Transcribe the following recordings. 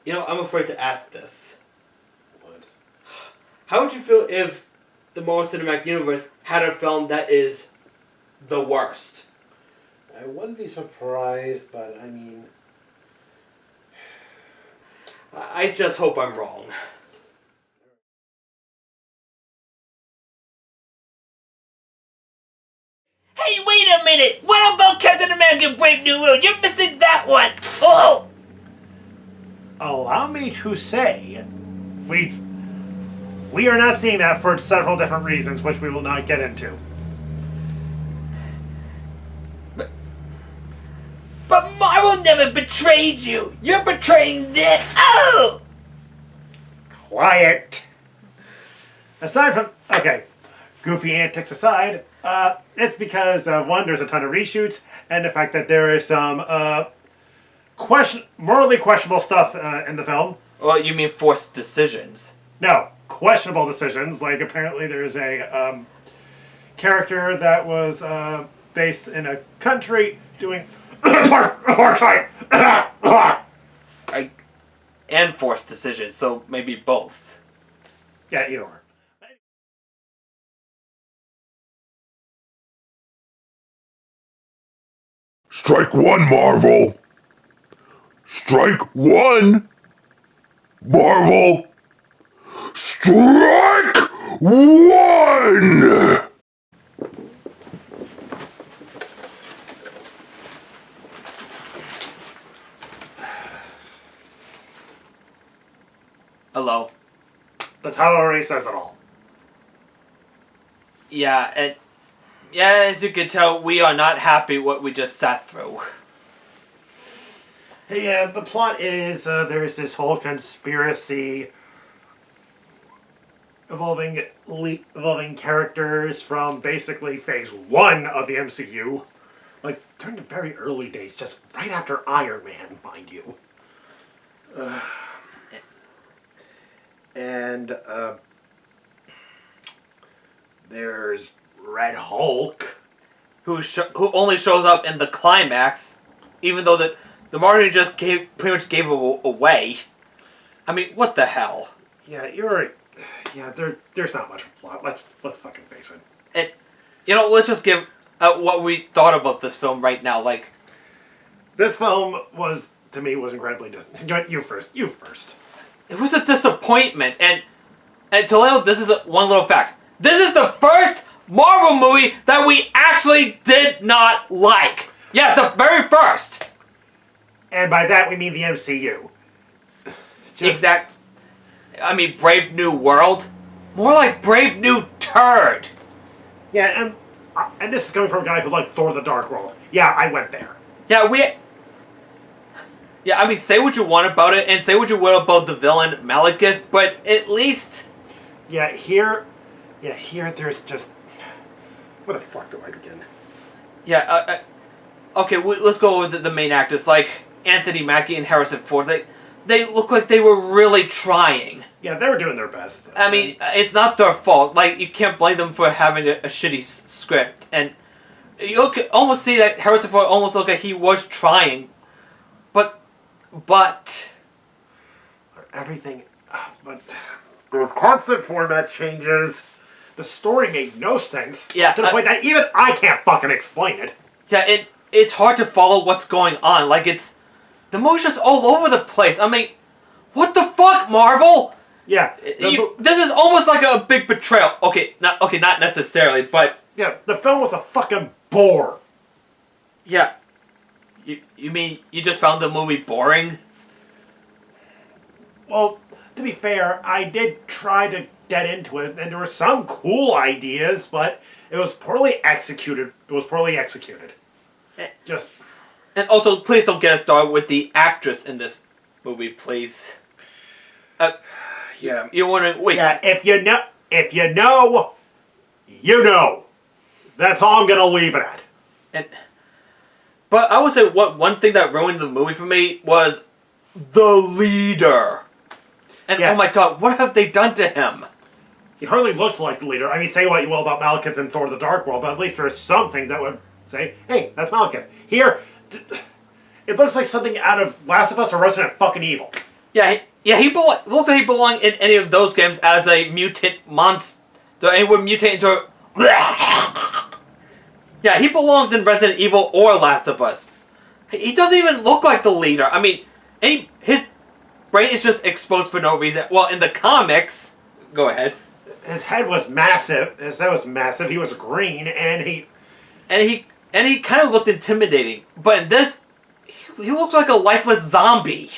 I'm afraid to ask this. What? How would you feel if the Marvel Cinematic Universe had a film that is the worst? I wouldn't be surprised, but I mean... I just hope I'm wrong. Hey, wait a minute! What about Captain America Brave New World? You're missing that one! Oh! Allow me to say, we are not seeing that for several different reasons, which we will not get into. But Marvel never betrayed you! You're betraying this! Oh! Quiet! Aside from... Okay, goofy antics aside, it's because, one, there's a ton of reshoots, and the fact that there is some, morally questionable stuff in the film. Well, you mean forced decisions? No, questionable decisions. Like, apparently there's a character that was based in a country doing apartheid. And forced decisions, so maybe both. Yeah, either or. Strike one, Marvel! Strike one! Marvel! Strike one! Hello. The title already says it all. Yeah, and... Yeah, as you can tell, we are not happy what we just sat through. Hey, the plot is there's this whole conspiracy involving characters from basically phase 1 of the MCU. Like, during the very early days, just right after Iron Man, mind you. And there's Red Hulk, Who only shows up in the climax, even though the marketing just pretty much gave it away. I mean, what the hell? Yeah, you're right. Yeah, there's not much plot. Let's fucking face it. And let's just give what we thought about this film right now. Like, this film was incredibly You first. it was a disappointment, and to let you know, this is one little fact. This is the first Marvel movie that we actually did not like. Yeah, the very first. And by that we mean the MCU. Exact. I mean, Brave New World. More like Brave New Turd. Yeah, and this is coming from a guy who liked Thor: The Dark World. Yeah, I went there. Yeah, I mean, say what you want about it, and say what you will about the villain Malekith, but at least... Here there's just... Where the fuck do I begin? Yeah, okay, let's go with the main actors, like Anthony Mackie and Harrison Ford. They look like they were really trying. Yeah, they were doing their best. I mean, it's not their fault. Like, you can't blame them for having a shitty script. And you can almost see that Harrison Ford almost looked like he was trying. But... Everything... But there was constant format changes. The story made no sense. Yeah, to the point that even I can't fucking explain it. Yeah, it's hard to follow what's going on. Like, the movie's just all over the place. I mean, what the fuck, Marvel? Yeah. This is almost like a big betrayal. Okay, not necessarily, but... Yeah, the film was a fucking bore. Yeah. You mean you just found the movie boring? Well, to be fair, I did try to get into it, and there were some cool ideas, but it was poorly executed. And also, please don't get us started with the actress in this movie, please. Yeah. You're wondering, wait. Yeah, if you know, you know. That's all I'm gonna leave it at. But I would say one thing that ruined the movie for me was the leader. And oh my god, what have they done to him? He hardly looked like the leader. I mean, say what you will about Malekith and Thor: The Dark World, but at least there is something that would say, hey, that's Malekith. Here, it looks like something out of Last of Us or Resident fucking Evil. He looks like he belonged in any of those games as a mutant monster. And he would mutate into a... Yeah, he belongs in Resident Evil or Last of Us. He doesn't even look like the leader. I mean, his brain is just exposed for no reason. Well, in the comics... Go ahead. His head was massive. He was green, and he kind of looked intimidating. But in this, he looks like a lifeless zombie.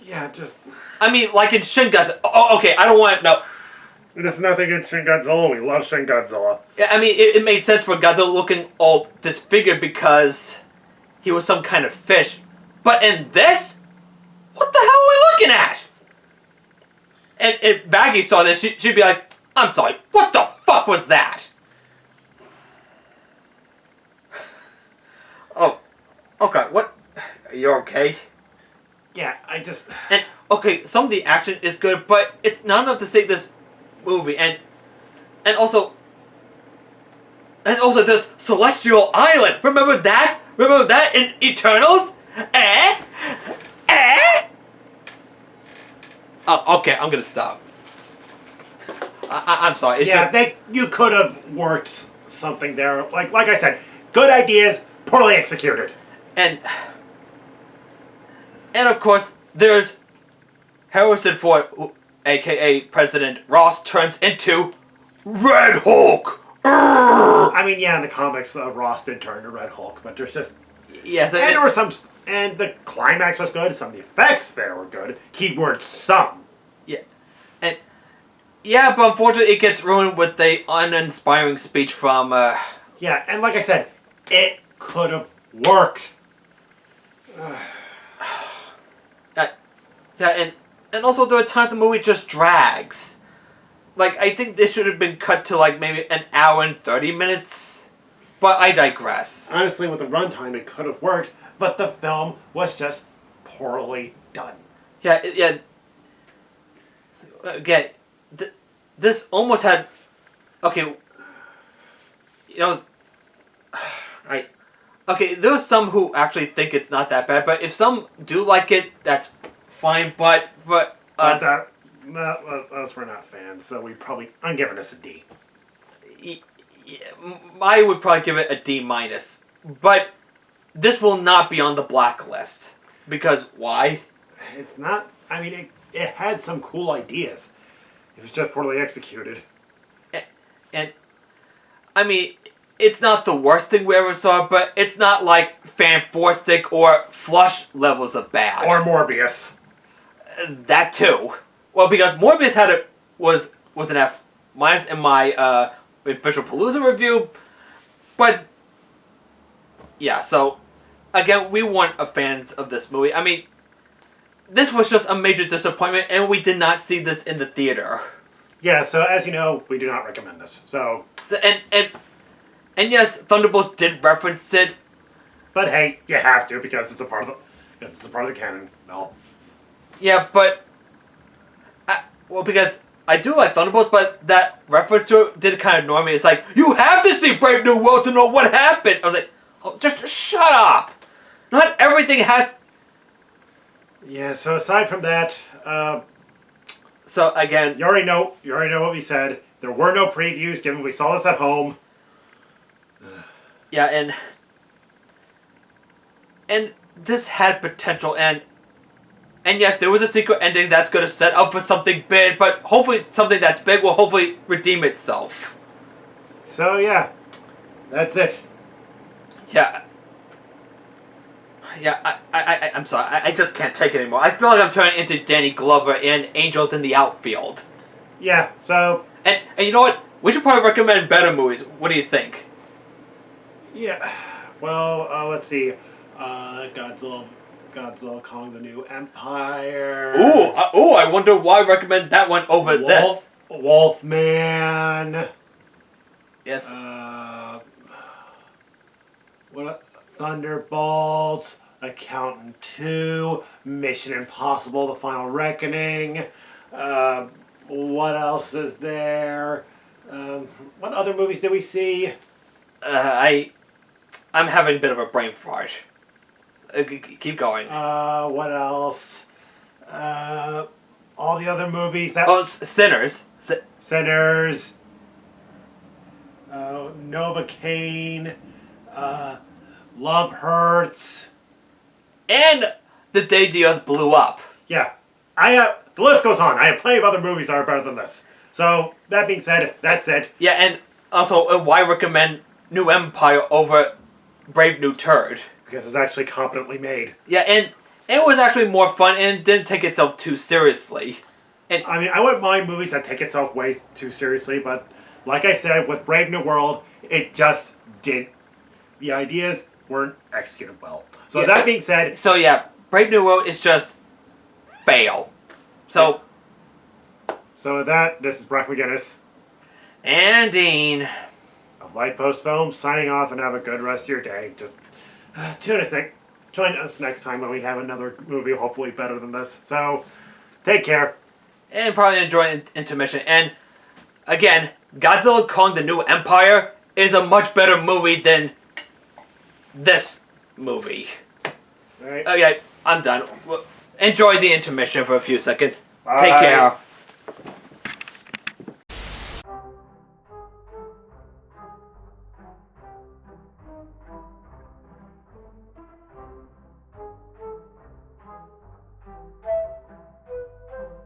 Yeah, just... I mean, like in Shin Godzilla. Oh, okay, I don't want to know. There's nothing against Shin Godzilla. We love Shin Godzilla. Yeah, I mean, it made sense for Godzilla looking all disfigured because he was some kind of fish. But in this, what the hell are we looking at? And if Baggy saw this, she'd be like, I'm sorry, what the fuck was that? Oh, okay, what? You're okay? Yeah, I just... And, okay, some of the action is good, but it's not enough to save this movie. And also this Celestial Island. Remember that? Remember that in Eternals? Oh, okay, I'm gonna stop. I'm sorry. It's just... you could have worked something there. Like I said, good ideas, poorly executed. And of course, there's Harrison Ford, a.k.a. President Ross, turns into Red Hulk. I mean, yeah, in the comics, Ross did turn to Red Hulk, but there's just... Yes, and there were some... And the climax was good. Some of the effects there were good. Keyword some. Yeah. And... Yeah, but unfortunately it gets ruined with the uninspiring speech from... Yeah, and like I said, it could have worked. Yeah, and also there are times the movie just drags. Like, I think this should have been cut to, like, maybe an hour and 30 minutes. But I digress. Honestly, with the runtime, it could have worked, but the film was just poorly done. Yeah. Again, this almost had... Okay. You know... Okay, there's some who actually think it's not that bad, but if some do like it, that's fine, but for us... Us, we're not fans, so I'm giving this a D. I would probably give it a D minus, but this will not be on the blacklist. Because why? It's not... I mean, it had some cool ideas. It was just poorly executed. And I mean, it's not the worst thing we ever saw, but it's not like Fantastic or Flush levels of bad. Or Morbius. That too. Well, because Morbius was an F minus in my official Palooza review, but yeah. So again, we weren't fans of this movie. I mean, this was just a major disappointment, and we did not see this in the theater. Yeah. So as you know, we do not recommend this. So and yes, Thunderbolts did reference it, but hey, you have to because it's a part of the canon. No. Yeah, but well, because I do like Thunderbolts, but that reference to it did kind of annoy me. It's like, you have to see Brave New World to know what happened. I was like, oh, just shut up. Not everything has... Yeah, so aside from that... so, again... You already know what we said. There were no previews, given we saw this at home. Yeah, and this had potential, and yes, there was a secret ending that's going to set up for something big, but hopefully something that's big will hopefully redeem itself. So, yeah. That's it. Yeah. Yeah, I'm sorry. I just can't take it anymore. I feel like I'm turning into Danny Glover in Angels in the Outfield. Yeah, so... And you know what? We should probably recommend better movies. What do you think? Yeah. Well, let's see. Godzilla Kong the New Empire. Ooh, I wonder why I recommend that one over this. Wolfman. Yes. Thunderbolts, Accountant 2, Mission Impossible: The Final Reckoning. What else is there? What other movies did we see? I'm having a bit of a brain fart. Keep going. What else? All the other movies that Oh, Sinners. Sinners, Novocaine, Love Hurts. And The Day the Earth Blew Up. Yeah, the list goes on. I have plenty of other movies that are better than this. So that being said, that's it. Yeah, and also, why recommend New Empire over Brave New Turd? Because it's actually competently made. Yeah, and it was actually more fun and didn't take itself too seriously. I mean, I wouldn't mind movies that take itself way too seriously, but like I said, with Brave New World, it just didn't. The ideas weren't executed well. So Yeah. that being said, So yeah, Brave New World is just fail. So, with that, this is Brock McGinnis and Dean. of Light Post Film signing off, and have a good rest of your day. Just join us next time when we have another movie, hopefully better than this. So, take care. And probably enjoy intermission. And again, Godzilla Kong: The New Empire is a much better movie than this movie. All right. Okay, I'm done. Enjoy the intermission for a few seconds. Take Bye. care.